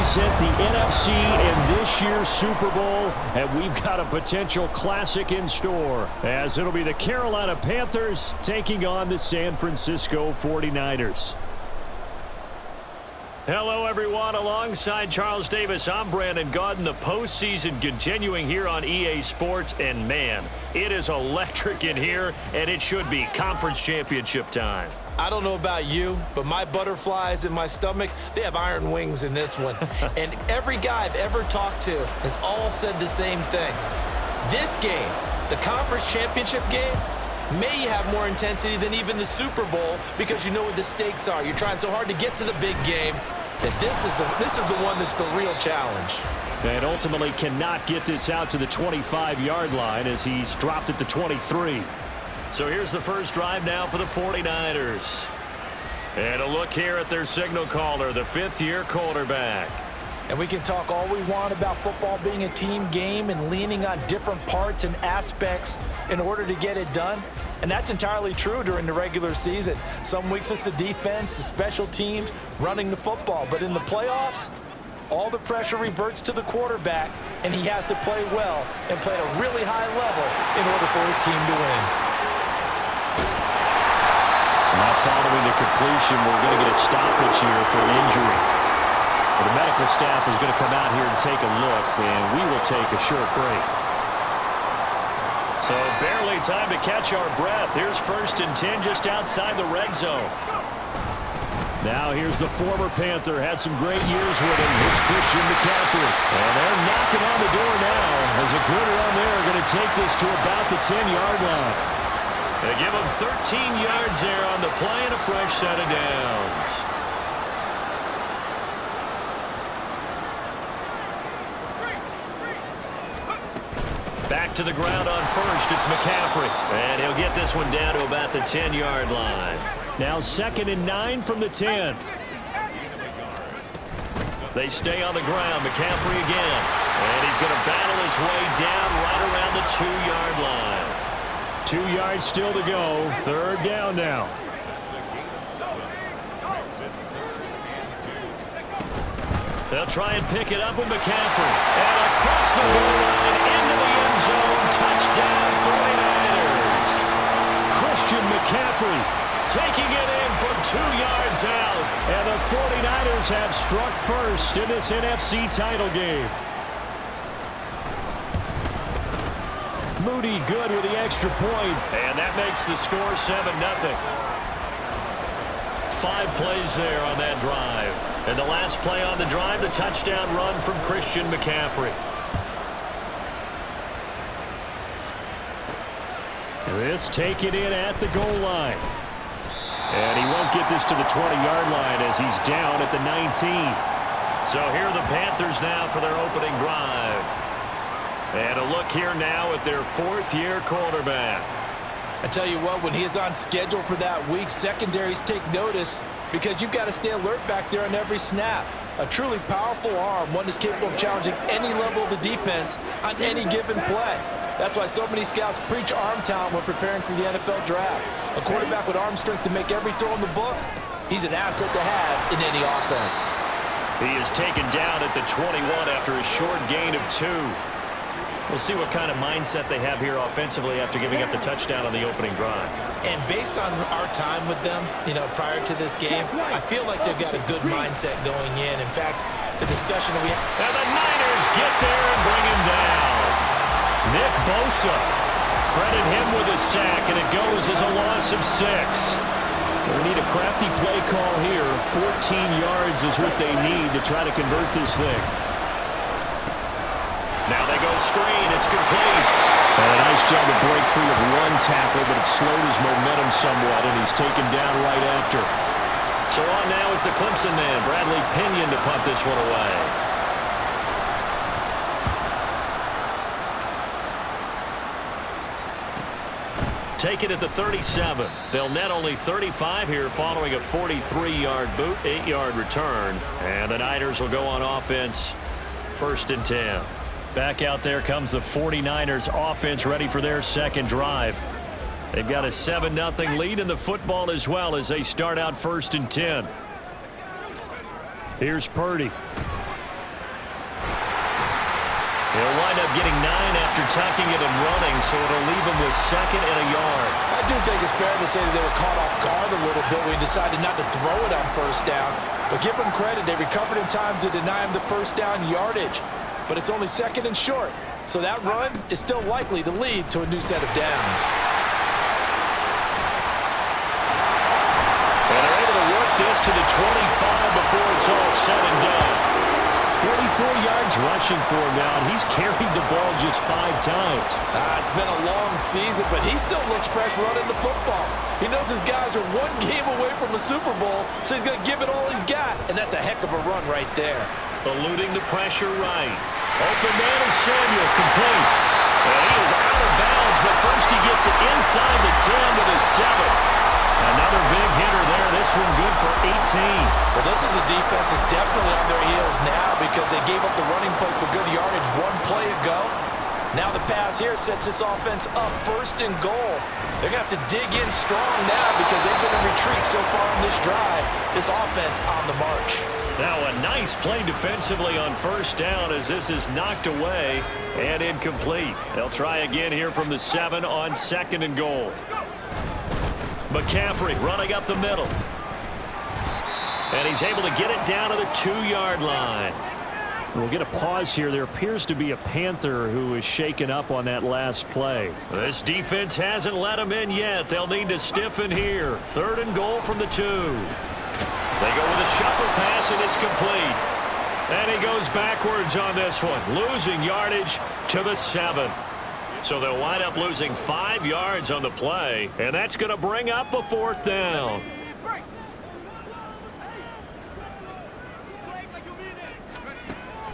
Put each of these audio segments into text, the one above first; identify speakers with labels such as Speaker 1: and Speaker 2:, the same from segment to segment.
Speaker 1: represent the NFC in this year's Super Bowl, and we've got a potential classic in store, as it'll be the Carolina Panthers taking on the San Francisco 49ers. Hello, everyone. Alongside Charles Davis, I'm Brandon Gaudin. The postseason continuing here on EA Sports, and man, it is electric in here, and it should be conference championship time.
Speaker 2: I don't know about you, but my butterflies in my stomach, they have iron wings in this one. And every guy I've ever talked to has all said the same thing. This game, the conference championship game, may have more intensity than even the Super Bowl because you know what the stakes are. You're trying so hard to get to the big game that this is the one that's the real challenge.
Speaker 1: And ultimately cannot get this out to the 25-yard line as he's dropped at the 23. So here's the first drive now for the 49ers. And a look here at their signal caller, the fifth-year quarterback.
Speaker 2: And we can talk all we want about football being a team game and leaning on different parts and aspects in order to get it done. And that's entirely true during the regular season. Some weeks it's the defense, the special teams, running the football. But in the playoffs, all the pressure reverts to the quarterback, and he has to play well and play at a really high level in order for his team to win.
Speaker 1: Now following the completion, we're going to get a stoppage here for an injury. The medical staff is going to come out here and take a look, and we will take a short break. So barely time to catch our breath. Here's 1st and 10 just outside the red zone. Now here's the former Panther. Had some great years with him. It's Christian McCaffrey. And they're knocking on the door now as a good run there are going to take this to about the 10-yard line. They give him 13 yards there on the play and a fresh set of downs. Back to the ground on first. It's McCaffrey. And he'll get this one down to about the 10-yard line. Now 2nd and 9 from the 10. They stay on the ground. McCaffrey again. And he's going to battle his way down right around the 2-yard line. 2 yards still to go. 3rd down now. They'll try and pick it up with McCaffrey. And across the goal line into the end zone. Touchdown 49ers. Christian McCaffrey taking it in from 2 yards out. And the 49ers have struck first in this NFC title game. Moody good with the extra point. And that makes the score 7-0. 5 plays there on that drive. And the last play on the drive, the touchdown run from Christian McCaffrey. This taken in at the goal line. And he won't get this to the 20-yard line as he's down at the 19. So here are the Panthers now for their opening drive. And a look here now at their 4th-year quarterback.
Speaker 2: I tell you what, when he is on schedule for that week, secondaries take notice because you've got to stay alert back there on every snap. A truly powerful arm, one that's capable of challenging any level of the defense on any given play. That's why so many scouts preach arm talent when preparing for the NFL draft. A quarterback with arm strength to make every throw in the book, he's an asset to have in any offense.
Speaker 1: He is taken down at the 21 after a short gain of 2. We'll see what kind of mindset they have here offensively after giving up the touchdown on the opening drive.
Speaker 2: And based on our time with them, prior to this game, I feel like they've got a good mindset going in. In fact, the discussion that we have.
Speaker 1: And the Niners get there and bring him down. Nick Bosa. Credit him with a sack, and it goes as a loss of 6. We need a crafty play call here. 14 yards is what they need to try to convert this thing. Now they go screen. It's complete. And a nice job to break free of one tackle, but it slowed his momentum somewhat, and he's taken down right after. So on now is the Clemson man, Bradley Pinion, to punt this one away. Take it at the 37. They'll net only 35 here following a 43-yard boot, 8-yard return. And the Niners will go on offense, 1st and 10. Back out there comes the 49ers offense ready for their second drive. They've got a 7-0 lead in the football as well as they start out 1st and 10. Here's Purdy. up getting 9 after tucking it and running, so it'll leave him with 2nd and a yard.
Speaker 2: I do think it's fair to say that they were caught off guard a little bit when he decided not to throw it on 1st down. But give them credit, they recovered in time to deny him the 1st down yardage. But it's only 2nd and short, so that run is still likely to lead to a new set of downs.
Speaker 1: And they're able to work this to the 25 before it's all said and done. 44 yards rushing for him now, and he's carried the ball just 5 times.
Speaker 2: It's been a long season, but he still looks fresh running the football. He knows his guys are 1 game away from a Super Bowl, so he's going to give it all he's got, and that's a heck of a run right there.
Speaker 1: Eluding the pressure right. Open man is Samuel, complete. And he is out of bounds, but first he gets it inside the 10 to the 7. Another big hitter there. This one good for 18.
Speaker 2: Well, this is a defense that's definitely on their heels now because they gave up the running play for good yardage 1 play ago. Now the pass here sets this offense up 1st and goal. They're going to have to dig in strong now because they've been in retreat so far in this drive. This offense on the march.
Speaker 1: Now a nice play defensively on 1st down as this is knocked away and incomplete. They'll try again here from the 7 on 2nd and goal. McCaffrey running up the middle. And he's able to get it down to the 2-yard line. We'll get a pause here. There appears to be a Panther who is shaken up on that last play. This defense hasn't let him in yet. They'll need to stiffen here. 3rd and goal from the 2. They go with a shuffle pass, and it's complete. And he goes backwards on this one, losing yardage to the 7. So they'll wind up losing 5 yards on the play, and that's going to bring up a 4th down.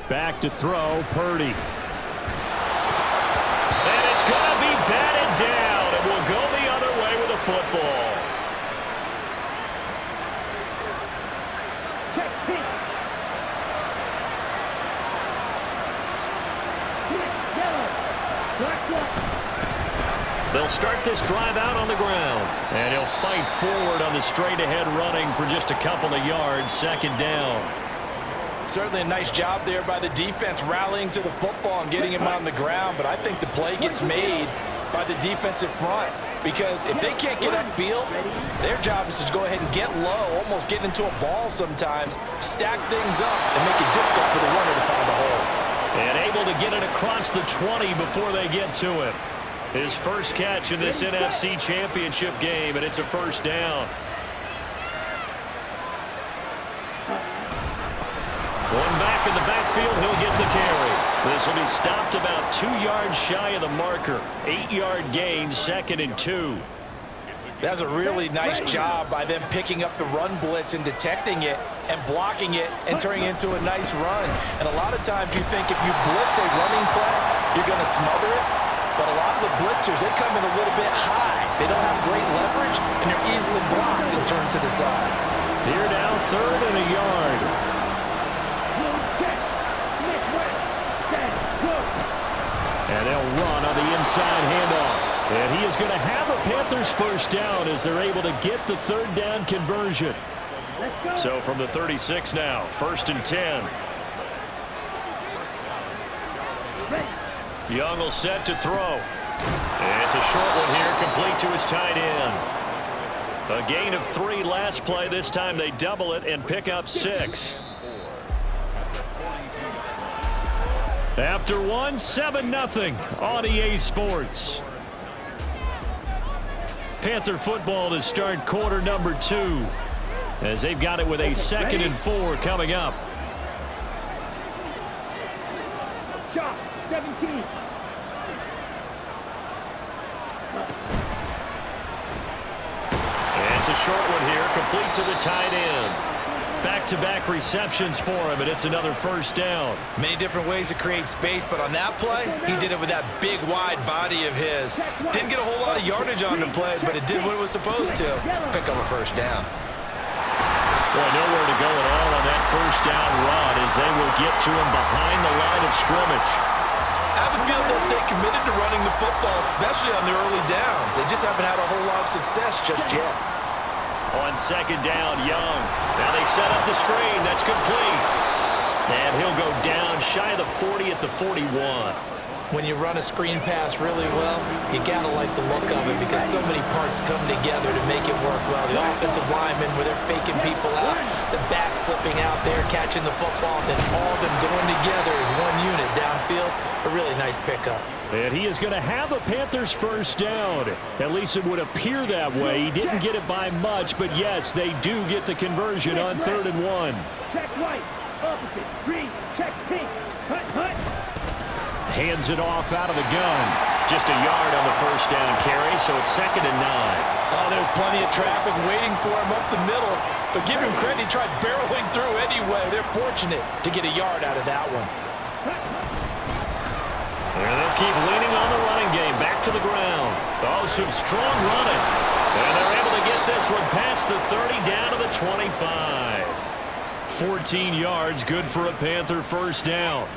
Speaker 1: Back to throw, Purdy. And it's going to be batted down, and will go the other way with the football. They'll start this drive out on the ground. And he'll fight forward on the straight-ahead running for just a couple of yards, 2nd down.
Speaker 2: Certainly a nice job there by the defense rallying to the football and getting him on the ground. But I think the play gets made by the defensive front. Because if they can't get upfield, their job is to go ahead and get low, almost get into a ball sometimes, stack things up, and make it difficult for the runner to find a hole.
Speaker 1: And able to get it across the 20 before they get to him. His first catch in this NFC Championship game, and it's a 1st down. One back in the backfield, he'll get the carry. This will be stopped about 2 yards shy of the marker. 8-yard gain, 2nd and 2.
Speaker 2: That's a really nice job by them picking up the run blitz and detecting it and blocking it and turning it into a nice run. And a lot of times you think if you blitz a running play, you're going to smother it. But a lot of the blitzers, they come in a little bit high. They don't have great leverage, and they're easily blocked and turned to the side.
Speaker 1: Here now, 3rd and a yard. And they'll run on the inside handoff. And he is going to have a Panthers 1st down as they're able to get the 3rd down conversion. So from the 36 now, 1st and 10. Young will set to throw. And it's a short one here, complete to his tight end. A gain of 3 last play. This time they double it and pick up 6. After 1, 7-0 on EA Sports. Panther football to start quarter number 2 as they've got it with a 2nd and 4 coming up.
Speaker 3: Shot 17.
Speaker 1: And it's a short one here, complete to the tight end. Back-to-back receptions for him, and it's another 1st down.
Speaker 2: Many different ways to create space, but on that play, he did it with that big, wide body of his. Didn't get a whole lot of yardage on the play, but it did what it was supposed to. Pick up a 1st down.
Speaker 1: Boy, nowhere to go at all on that 1st down run as they will get to him behind the line of scrimmage.
Speaker 2: I have a feeling they'll stay committed to running the football, especially on the early downs. They just haven't had a whole lot of success just yet.
Speaker 1: On 2nd down, Young. Now they set up the screen. That's complete. And he'll go down shy of the 40 at the 41.
Speaker 2: When you run a screen pass really well, you gotta like the look of it because so many parts come together to make it work well. The offensive linemen, where they're faking people out, the back slipping out there, catching the football, then all of them going together as one unit downfield. A really nice pickup.
Speaker 1: And he is going to have a Panthers first down. At least it would appear that way. He didn't get it by much, but yes, they do get the conversion on 3rd and 1.
Speaker 3: Check white. Opposite. Green. Check pink. Hut, hut.
Speaker 1: Hands it off out of the gun. Just a yard on the first down carry, so it's 2nd and 9.
Speaker 2: Oh, there's plenty of traffic waiting for him up the middle. But give him credit, he tried barreling through anyway. They're fortunate to get a yard out of that one.
Speaker 1: And they'll keep leaning on the running game. Back to the ground. Oh, some strong running. And they're able to get this one past the 30 down to the 25. 14 yards, good for a Panther first down.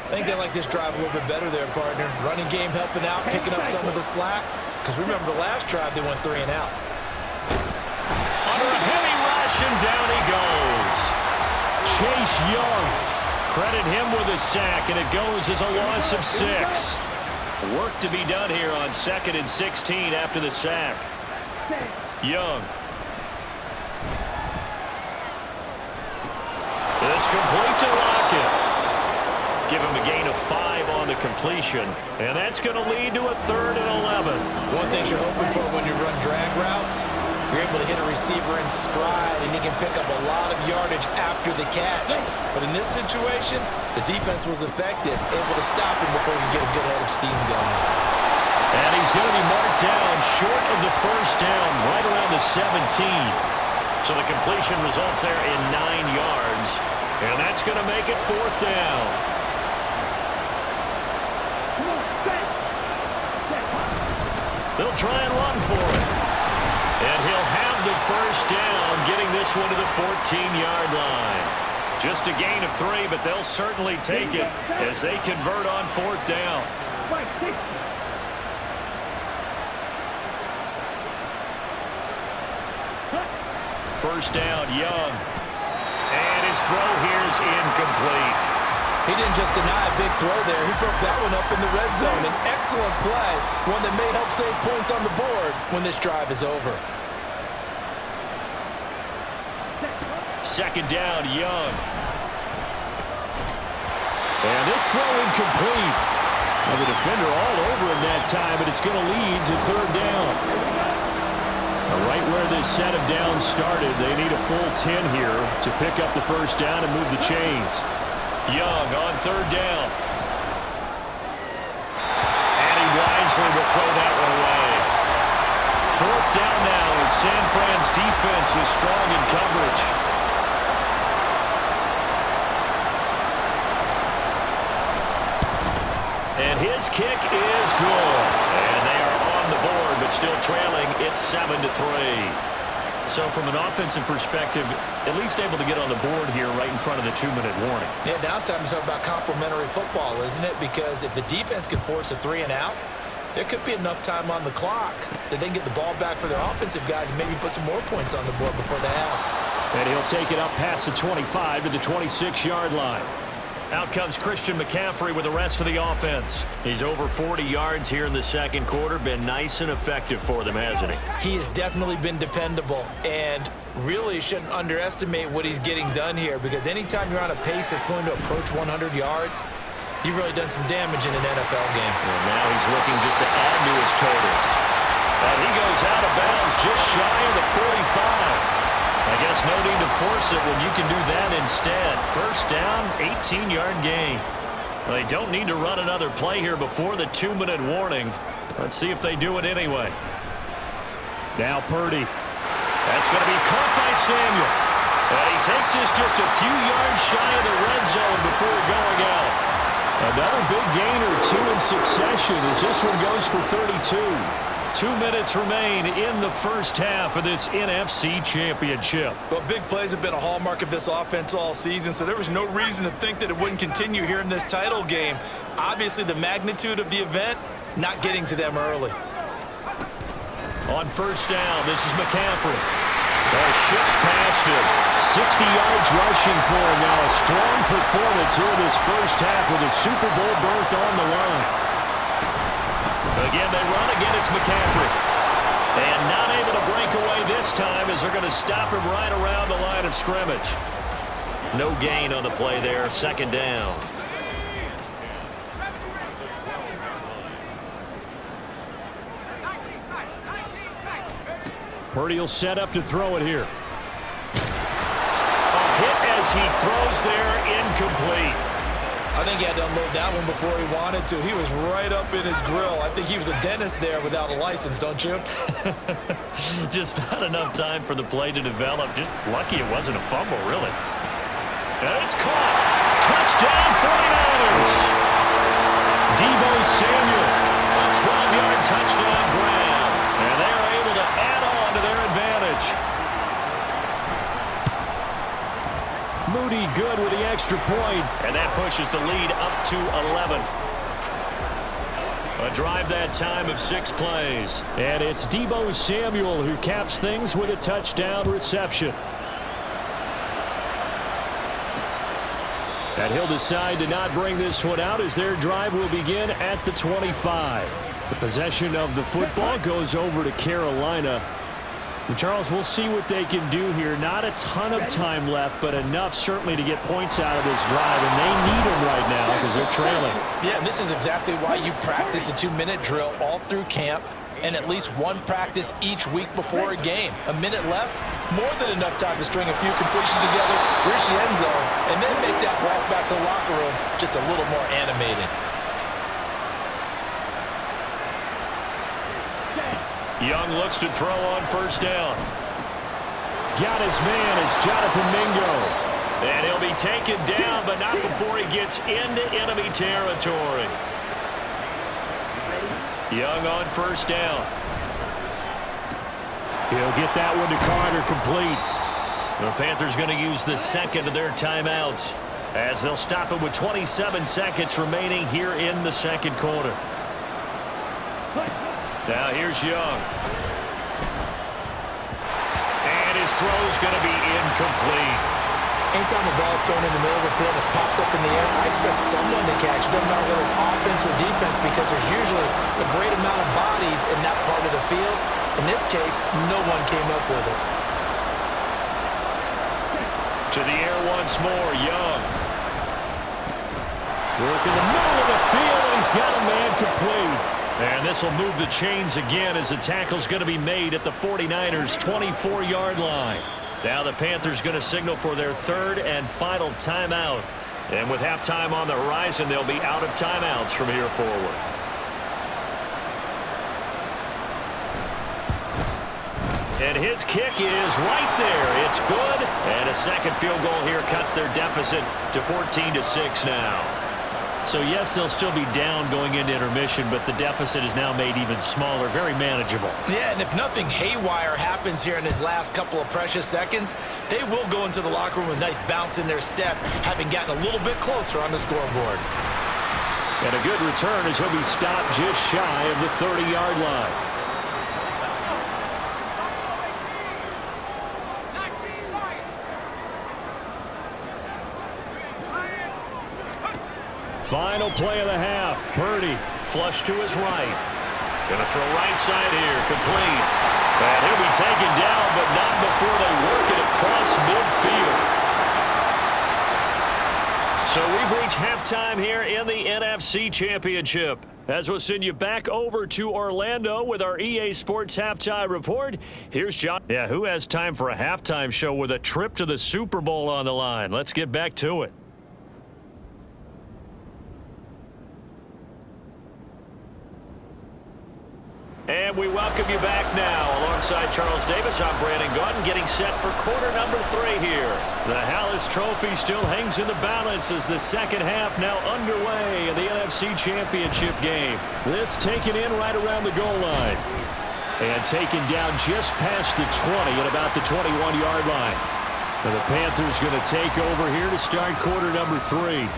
Speaker 2: I think they like this drive a little bit better there, partner. Running game helping out, picking up some of the slack. Because remember, the last drive they went 3 and out.
Speaker 1: Under a heavy rush, and down he goes. Chase Young. Credit him with a sack, and it goes as a loss of 6. Work to be done here on 2nd and 16 after the sack. Young. It's complete to Lockett. Give him a gain of 5 on the completion, and that's going to lead to a 3rd and 11.
Speaker 2: One thing you're hoping for when you run drag routes, you're able to hit a receiver in stride, and he can pick up a lot of yardage after the catch. But in this situation, the defense was effective, able to stop him before he could get a good head of steam going.
Speaker 1: And he's going to be marked down short of the first down, right around the 17. So the completion results there in 9 yards, and that's going to make it 4th down. They'll try and run for it. And he'll have the first down, getting this one to the 14-yard line. Just a gain of 3, but they'll certainly take it as they convert on 4th down. First down, Young. And his throw here is incomplete.
Speaker 2: He didn't just deny a big throw there. He broke that one up in the red zone. An excellent play, one that may help save points on the board when this drive is over.
Speaker 1: 2nd down, Young. And this throw incomplete. Well, the defender all over him that time, but it's going to lead to 3rd down. Right where this set of downs started, they need a full 10 here to pick up the first down and move the chains. Young on 3rd down. And he wisely will throw that one away. 4th down now as San Fran's defense is strong in coverage. And his kick is good. And they are on the board, but still trailing. It's 7-3. So from an offensive perspective, at least able to get on the board here right in front of the 2-minute warning.
Speaker 2: Yeah, now it's time to talk about complementary football, isn't it? Because if the defense can force a 3 and out, there could be enough time on the clock that they can get the ball back for their offensive guys and maybe put some more points on the board before the half.
Speaker 1: And he'll take it up past the 25 to the 26-yard line. Out comes Christian McCaffrey with the rest of the offense. He's over 40 yards here in the 2nd quarter. Been nice and effective for them, hasn't he?
Speaker 2: He has definitely been dependable, and really shouldn't underestimate what he's getting done here, because anytime you're on a pace that's going to approach 100 yards, you've really done some damage in an NFL game.
Speaker 1: Well, now he's looking just to add to his totals. And he goes out of bounds just shy of the 45. I guess no need to force it when you can do that instead. First down, 18-yard gain. They don't need to run another play here before the 2-minute warning. Let's see if they do it anyway. Now Purdy. That's going to be caught by Samuel. And he takes this just a few yards shy of the red zone before going out. Another big gain or 2 in succession as this one goes for 32. 2 minutes remain in the first half of this NFC Championship.
Speaker 2: Well, big plays have been a hallmark of this offense all season, so there was no reason to think that it wouldn't continue here in this title game. Obviously, the magnitude of the event, not getting to them early.
Speaker 1: On first down, this is McCaffrey. Oh, shifts past him. 60 yards rushing for him now. A strong performance here in this first half with a Super Bowl berth on the line. Again, they run. Again, it's McCaffrey. And not able to break away this time as they're going to stop him right around the line of scrimmage. No gain on the play there. Second down. Purdy will set up to throw it here. A hit as he throws there, incomplete.
Speaker 2: I think he had to unload that one before he wanted to. He was right up in his grill. I think he was a dentist there without a license, don't you?
Speaker 1: Just not enough time for the play to develop. Just lucky it wasn't a fumble, really. And it's caught. Touchdown, 49ers. Deebo Samuel, a 12-yard touchdown grab. And they're able to add on to their advantage. Moody good with the extra point. And that pushes the lead up to 11. A drive that time of 6 plays. And it's Deebo Samuel who caps things with a touchdown reception. And he'll decide to not bring this one out as their drive will begin at the 25. The possession of the football goes over to Carolina. And Charles, we'll see what they can do here. Not a ton of time left, but enough certainly to get points out of this drive. And they need them right now because they're trailing.
Speaker 2: Yeah, and this is exactly why you practice a 2-minute drill all through camp and at least one practice each week before a game. A minute left, more than enough time to string a few completions together, reach the end zone, and then make that walk back to the locker room just a little more animated.
Speaker 1: Young looks to throw on first down. Got his man. It's Jonathan Mingo. And he'll be taken down, but not before he gets into enemy territory. Young on first down. He'll get that one to Carter complete. The Panthers going to use the second of their timeouts as they'll stop it with 27 seconds remaining here in the second quarter. Now here's Young. And his throw's going to be incomplete.
Speaker 2: Anytime a ball is thrown in the middle of the field, it's popped up in the air, I expect someone to catch. It doesn't matter whether it's offense or defense because there's usually a great amount of bodies in that part of the field. In this case, no one came up with it.
Speaker 1: To the air once more, Young. Work in the middle of the field, and he's got a man complete. And this will move the chains again as the tackle's going to be made at the 49ers' 24-yard line. Now the Panthers going to signal for their third and final timeout. And with halftime on the horizon, they'll be out of timeouts from here forward. And his kick is right there. It's good. And a second field goal here cuts their deficit to 14-6 now. So, yes, they'll still be down going into intermission, but the deficit is now made even smaller, very manageable.
Speaker 2: Yeah, and if nothing haywire happens here in his last couple of precious seconds, they will go into the locker room with a nice bounce in their step, having gotten a little bit closer on the scoreboard.
Speaker 1: And a good return as he'll be stopped just shy of the 30-yard line. Final play of the half. Purdy flush to his right. Going to throw right side here. Complete. And he'll be taken down, but not before they work it across midfield. So we've reached halftime here in the NFC Championship. As we'll send you back over to Orlando with our EA Sports Halftime Report. Here's John. Yeah, who has time for a halftime show with a trip to the Super Bowl on the line? Let's get back to it. And we welcome you back now. Alongside Charles Davis, I'm Brandon Gaudin, getting set for quarter number 3 here. The Hallis Trophy still hangs in the balance as the second half now underway in the NFC Championship game. This taken in right around the goal line. And taken down just past the 20 at about the 21-yard line. And the Panthers going to take over here to start quarter number 3.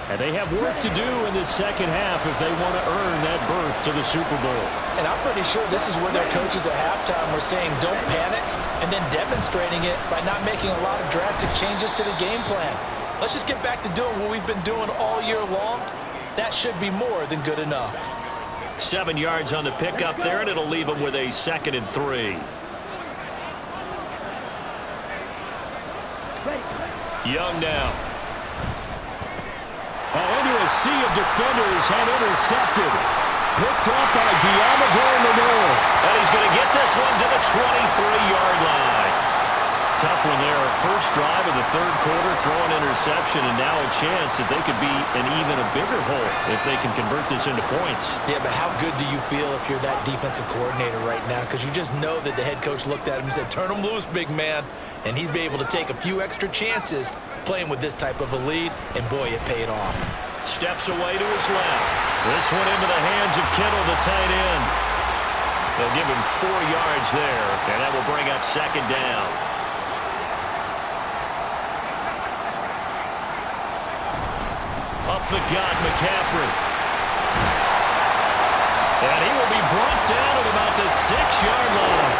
Speaker 1: And they have work to do in this second half if they want to earn that berth to the Super Bowl.
Speaker 2: And I'm pretty sure this is where their coaches at halftime were saying don't panic, and then demonstrating it by not making a lot of drastic changes to the game plan. Let's just get back to doing what we've been doing all year long. That should be more than good enough.
Speaker 1: 7 yards on the pickup there, and it'll leave them with a 2nd and 3. Young now. Into a sea of defenders and intercepted. Picked up by Diamador Lenore. And he's going to get this one to the 23-yard line. Tough one there. First drive of the third quarter, throw an interception, and now a chance that they could be in even a bigger hole if they can convert this into points.
Speaker 2: Yeah, but how good do you feel if you're that defensive coordinator right now? Because you just know that the head coach looked at him and said, turn him loose, big man. And he'd be able to take a few extra chances playing with this type of a lead, and boy, it paid off.
Speaker 1: Steps away to his left. This one into the hands of Kittle, the tight end. They'll give him 4 yards there, and that will bring up 2nd down. Up the gut, McCaffrey. And he will be brought down at about the 6-yard line.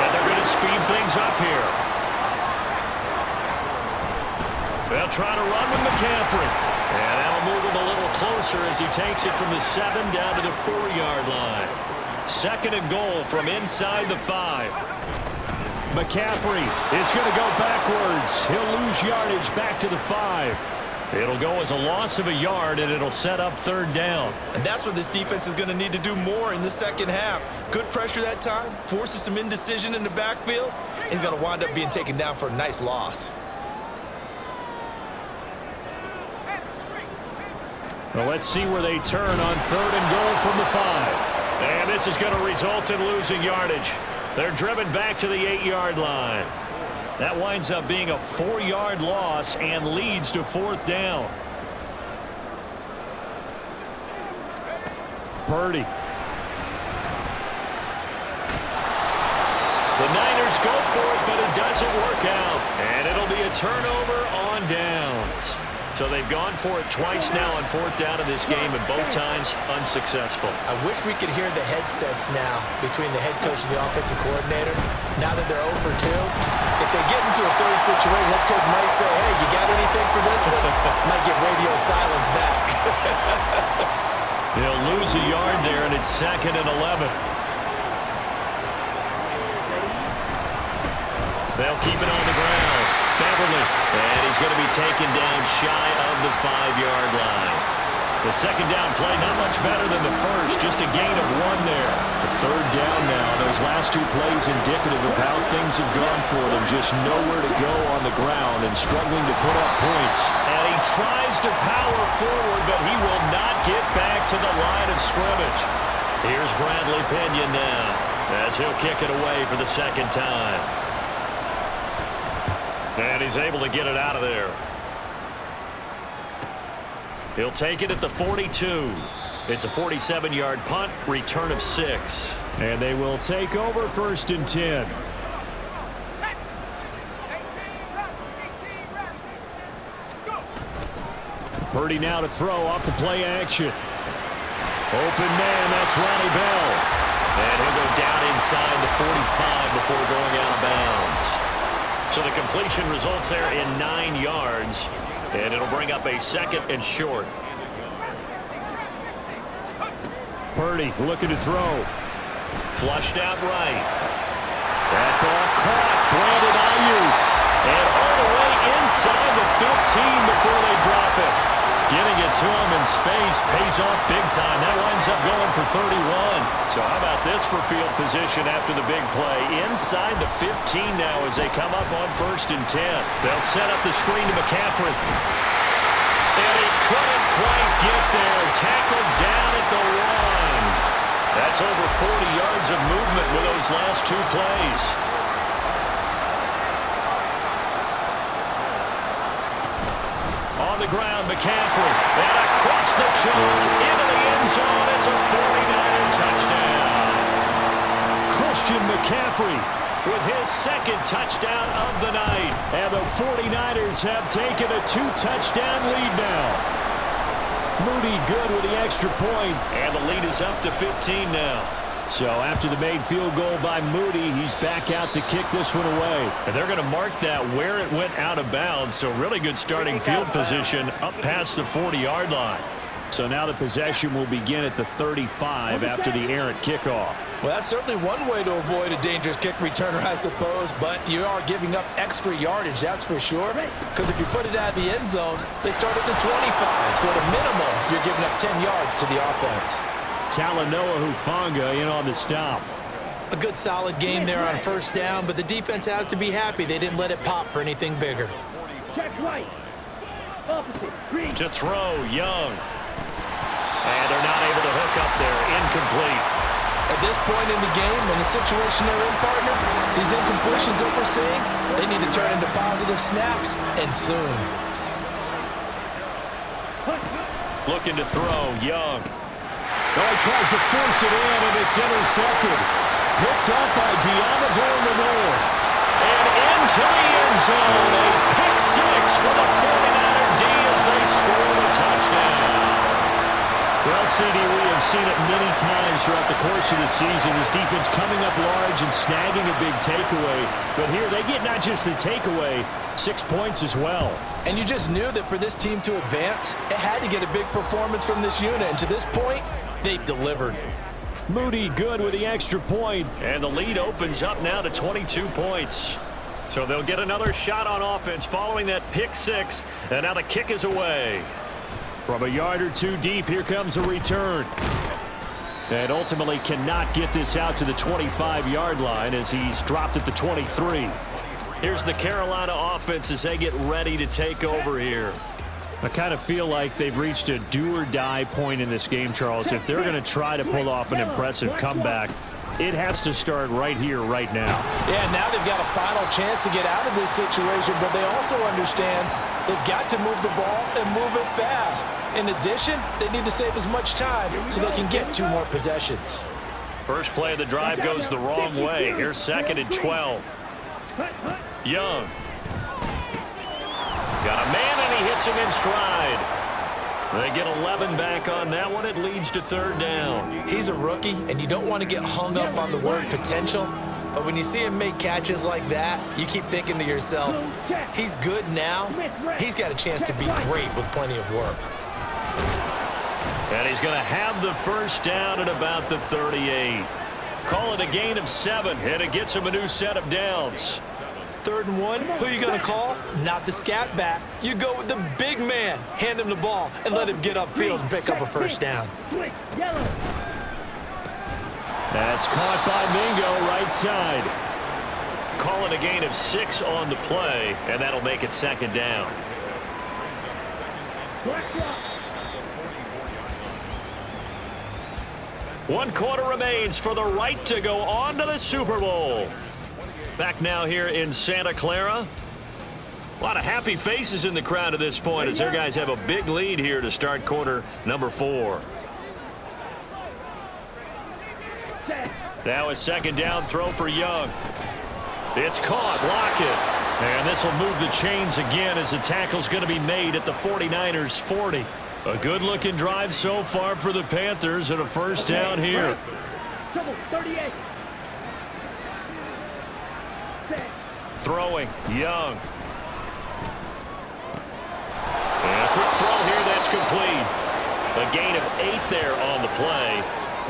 Speaker 1: And they're going to speed things up here. They'll try to run with McCaffrey. And that'll move him a little closer as he takes it from the 7 down to the 4-yard line. 2nd and goal from inside the 5. McCaffrey is going to go backwards. He'll lose yardage back to the 5. It'll go as a loss of a yard, and it'll set up 3rd down.
Speaker 2: And that's what this defense is going to need to do more in the second half. Good pressure that time, forces some indecision in the backfield. He's going to wind up being taken down for a nice loss.
Speaker 1: Well, let's see where they turn on 3rd and goal from the 5. And this is going to result in losing yardage. They're driven back to the 8-yard line. That winds up being a 4-yard loss and leads to 4th down. Purdy. The Niners go for it, but it doesn't work out. And it'll be a turnover on downs. So they've gone for it twice now on 4th down in this game, and both times unsuccessful.
Speaker 2: I wish we could hear the headsets now between the head coach and the offensive coordinator. Now that they're 0 for 2, if they get into a third situation, head coach might say, hey, you got anything for this one? Might get radio silence back.
Speaker 1: They'll lose a yard there, and it's 2nd and 11. They'll keep it on the ground. Beverly, and he's going to be taken down shy of the 5-yard line. The 2nd down play, not much better than the first, just a gain of 1 there. The 3rd down now, those last 2 plays indicative of how things have gone for them. Just nowhere to go on the ground and struggling to put up points. And he tries to power forward, but he will not get back to the line of scrimmage. Here's Bradley Pinion now, as he'll kick it away for the 2nd time. And he's able to get it out of there. He'll take it at the 42. It's a 47-yard punt, return of 6. And they will take over 1st and 10. Purdy now to throw off the play action. Open man, that's Ronnie Bell. And he'll go down inside the 45 before going out of bounds. So the completion results there in 9 yards, and it'll bring up a 2nd and short. Purdy looking to throw. Flushed out right. That ball caught. Brandon Ayuk. And all the way inside the 15 before they drop it. Getting it to him in space pays off big time. That winds up going for 31. So how about this for field position after the big play? Inside the 15 now as they come up on 1st and 10. They'll set up the screen to McCaffrey. And he couldn't quite get there. Tackled down at the 1. That's over 40 yards of movement with those last 2 plays. On the ground, McCaffrey. And across the chalk into the end zone. It's a 49er touchdown. Christian McCaffrey with his 2nd touchdown of the night. And the 49ers have taken a 2-touchdown lead now. Moody good with the extra point.
Speaker 4: And the lead is up to 15 now.
Speaker 1: So after the made field goal by Moody, he's back out to kick this one away.
Speaker 4: And they're going to mark that where it went out of bounds. So really good starting field position up past the 40-yard line.
Speaker 1: So now the possession will begin at the 35 after the errant kickoff.
Speaker 2: Well, that's certainly one way to avoid a dangerous kick returner, I suppose, but you are giving up extra yardage, that's for sure, because if you put it out of the end zone, they start at the 25, so at a minimum, you're giving up 10 yards to the offense.
Speaker 1: Talanoa Hufanga in on the stop.
Speaker 2: A good solid game there on first down, but the defense has to be happy they didn't let it pop for anything bigger.
Speaker 3: Check right. Opposite. Green.
Speaker 4: To throw, Young. And they're not able to hook up there. Incomplete.
Speaker 2: At this point in the game, in the situation they're in, partner, these incompletions that we're seeing, they need to turn into positive snaps, and soon.
Speaker 4: Looking to throw, Young.
Speaker 1: Oh, he tries to force it in, and it's intercepted. Picked up by Diamador Lenore.
Speaker 4: And into the end zone. A pick six for the 49er D as they score a touchdown.
Speaker 1: Well, CD, we have seen it many times throughout the course of the season. This defense coming up large and snagging a big takeaway. But here they get not just the takeaway, 6 points as well.
Speaker 2: And you just knew that for this team to advance, it had to get a big performance from this unit. And to this point, they've delivered.
Speaker 1: Moody good with the extra point.
Speaker 4: And the lead opens up now to 22 points. So they'll get another shot on offense following that pick six. And now the kick is away.
Speaker 1: From a yard or two deep, here comes a return. And ultimately cannot get this out to the 25-yard line as he's dropped at the 23.
Speaker 4: Here's the Carolina offense as they get ready to take over here.
Speaker 1: I kind of feel like they've reached a do-or-die point in this game, Charles. If they're going to try to pull off an impressive comeback, it has to start right here, right now.
Speaker 2: Yeah, now they've got a final chance to get out of this situation, but they also understand they've got to move the ball and move it fast. In addition, they need to save as much time so they can get 2 more possessions.
Speaker 4: First play of the drive goes the wrong way. Here's 2nd and 12. Young. Got a man, and he hits him in stride. They get 11 back on that one. It leads to 3rd down.
Speaker 2: He's a rookie, and you don't want to get hung up on the word potential. But when you see him make catches like that, you keep thinking to yourself, he's good now. He's got a chance to be great with plenty of work.
Speaker 4: And he's going to have the first down at about the 38. Call it a gain of 7, and it gets him a new set of downs.
Speaker 2: 3rd and 1, who are you going to call? Not the scat back. You go with the big man. Hand him the ball and let him get upfield and pick up a first down.
Speaker 1: That's caught by Mingo, right side.
Speaker 4: Call it a gain of 6 on the play, and that'll make it 2nd down. One quarter remains for the right to go on to the Super Bowl. Back now here in Santa Clara. A lot of happy faces in the crowd at this point as their guys have a big lead here to start quarter number 4. Now a 2nd down throw for Young. It's caught. Block it. And this will move the chains again as the tackle's going to be made at the 49ers 40. A good-looking drive so far for the Panthers and a first down here. Throwing, Young. And a quick throw here, that's complete. A gain of 8 there on the play.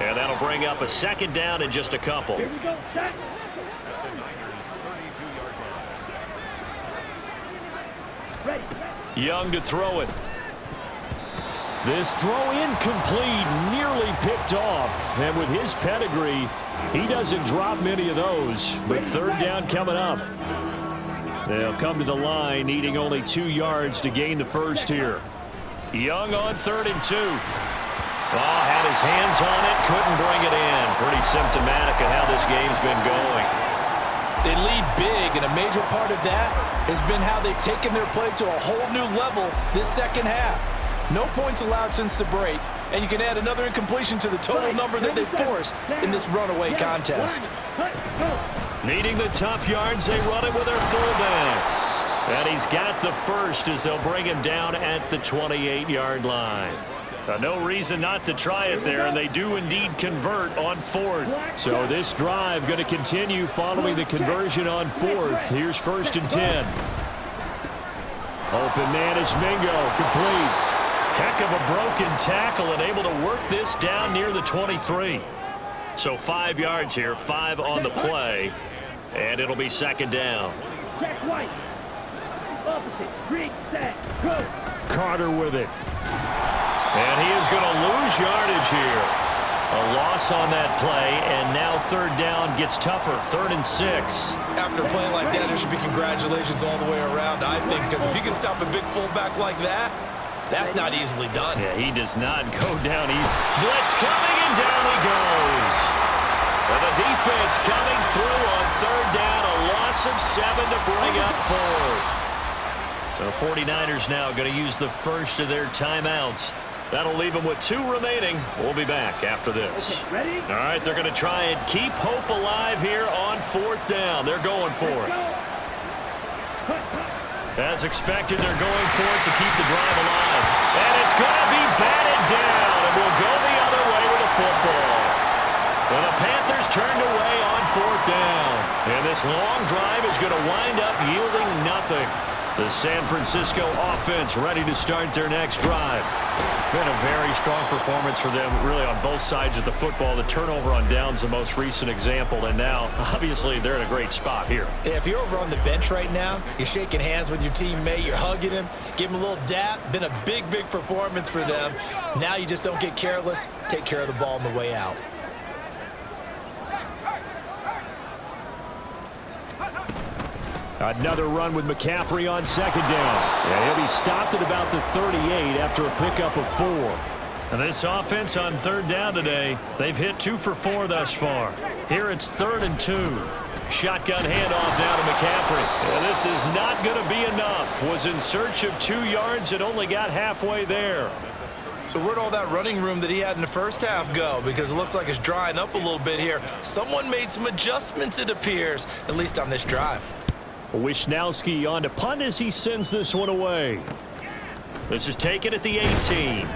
Speaker 4: And that'll bring up a 2nd down in just a couple.
Speaker 3: Here we go, set. Ready.
Speaker 4: Young to throw it.
Speaker 1: This throw incomplete, nearly picked off. And with his pedigree, he doesn't drop many of those. But 3rd down coming up. They'll come to the line, needing only 2 yards to gain the first here.
Speaker 4: Young on 3rd and 2. Oh, had his hands on it, couldn't bring it in. Pretty symptomatic of how this game's been going.
Speaker 2: They lead big, and a major part of that has been how they've taken their play to a whole new level this 2nd half. No points allowed since the break, and you can add another incompletion to the total number that they forced in this runaway contest.
Speaker 4: Needing the tough yards, they run it with their fullback. And he's got the first as they'll bring him down at the 28-yard line.
Speaker 1: No reason not to try it there, and they do indeed convert on fourth. So this drive going to continue following the conversion on fourth. Here's 1st and 10. Open man is Mingo, complete. Heck of a broken tackle and able to work this down near the 23. So 5 yards here, 5 on the play, and it'll be 2nd down.
Speaker 3: Check white. Opposite. Green, set, go.
Speaker 1: Carter with it. And he is going to lose yardage here. A loss on that play, and now 3rd down gets tougher. 3rd and 6.
Speaker 2: After a play like that, there should be congratulations all the way around, I think, because if you can stop a big fullback like that, that's not easily done.
Speaker 1: Yeah, he does not go down. Blitz coming, and down he goes. And the defense coming through on 3rd down. A loss of 7 to bring up 4th. The 49ers now going to use the first of their timeouts. That'll leave them with 2 remaining. We'll be back after this.
Speaker 3: Okay, ready?
Speaker 1: All right, they're going to try and keep hope alive here on 4th down. They're going for it. As expected, they're going for it to keep the drive alive. And it's going to be batted down, and we'll go the other way with the football. And the Panthers turned away on 4th down. And this long drive is going to wind up yielding nothing. The San Francisco offense ready to start their next drive. Been a very strong performance for them, really, on both sides of the football. The turnover on downs, the most recent example, and now, obviously, they're in a great spot here.
Speaker 2: If you're over on the bench right now, you're shaking hands with your teammate, you're hugging him, give him a little dap. Been a big performance for them. Now you just don't get careless. Take care of the ball on the way out.
Speaker 1: Another run with McCaffrey on 2nd down. Yeah, he'll be stopped at about the 38 after a pickup of 4. And this offense on 3rd down today, they've hit 2 for 4 thus far. Here it's 3rd and 2. Shotgun handoff now to McCaffrey. And this is not going to be enough. Was in search of 2 yards and only got halfway there.
Speaker 2: So where'd all that running room that he had in the first half go? Because it looks like it's drying up a little bit here. Someone made some adjustments, it appears, at least on this drive.
Speaker 1: Wisnowski on to punt as he sends this one away. This is taken at the 18.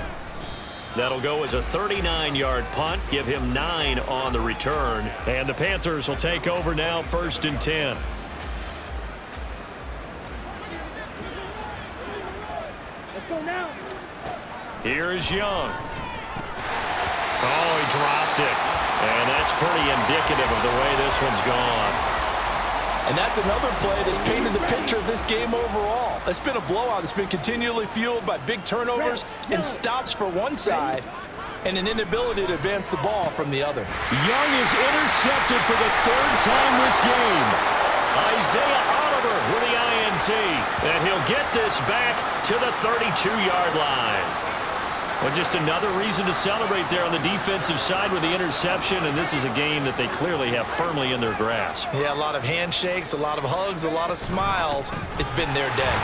Speaker 1: That'll go as a 39-yard punt, give him 9 on the return. And the Panthers will take over now, 1st and 10.
Speaker 3: Let's go now.
Speaker 1: Here is Young. Oh, he dropped it. And that's pretty indicative of the way this one's gone.
Speaker 5: And that's another play that's painted the picture of this game overall. It's been a blowout. It's been continually fueled by big turnovers and stops for one side and an inability to advance the ball from the other.
Speaker 1: Young is intercepted for the 3rd time this game. Isaiah Oliver with the INT. And he'll get this back to the 32-yard line. Well, just another reason to celebrate there on the defensive side with the interception, and this is a game that they clearly have firmly in their grasp.
Speaker 2: Yeah, a lot of handshakes, a lot of hugs, a lot of smiles. It's been their day.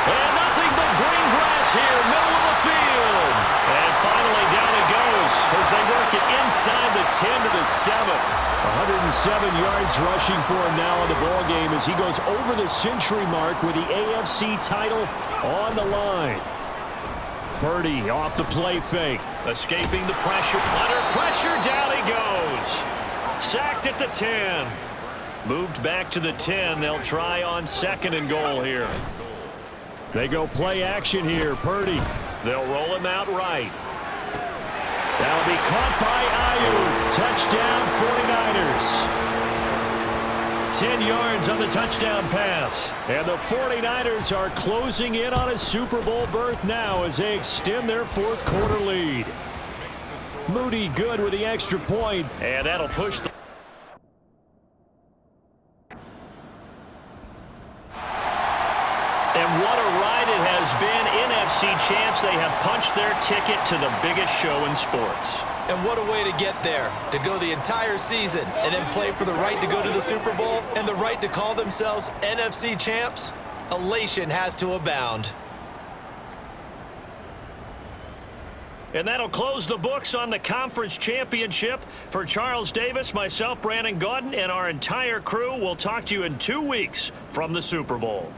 Speaker 1: And nothing but green grass here, middle of the field. And finally down it goes as they work it inside the 10 to the 7. 107 yards rushing for him now in the ballgame as he goes over the century mark with the AFC title on the line. Purdy off the play fake. Escaping the pressure. Under pressure, down he goes. Sacked at the 10. Moved back to the 10. They'll try on 2nd and goal here. They go play action here. Purdy. They'll roll him out right. That'll be caught by Ayuk. Touchdown 49ers. 10 yards on the touchdown pass. And the 49ers are closing in on a Super Bowl berth now as they extend their 4th quarter lead. Moody good with the extra point, and that'll push the... And what a ride it has been. NFC champs, they have punched their ticket to the biggest show in sports.
Speaker 2: And what a way to get there, to go the entire season and then play for the right to go to the Super Bowl and the right to call themselves NFC champs. Elation has to abound.
Speaker 1: And that'll close the books on the conference championship. For Charles Davis, myself, Brandon Gaudin, and our entire crew, we'll talk to you in 2 weeks from the Super Bowl.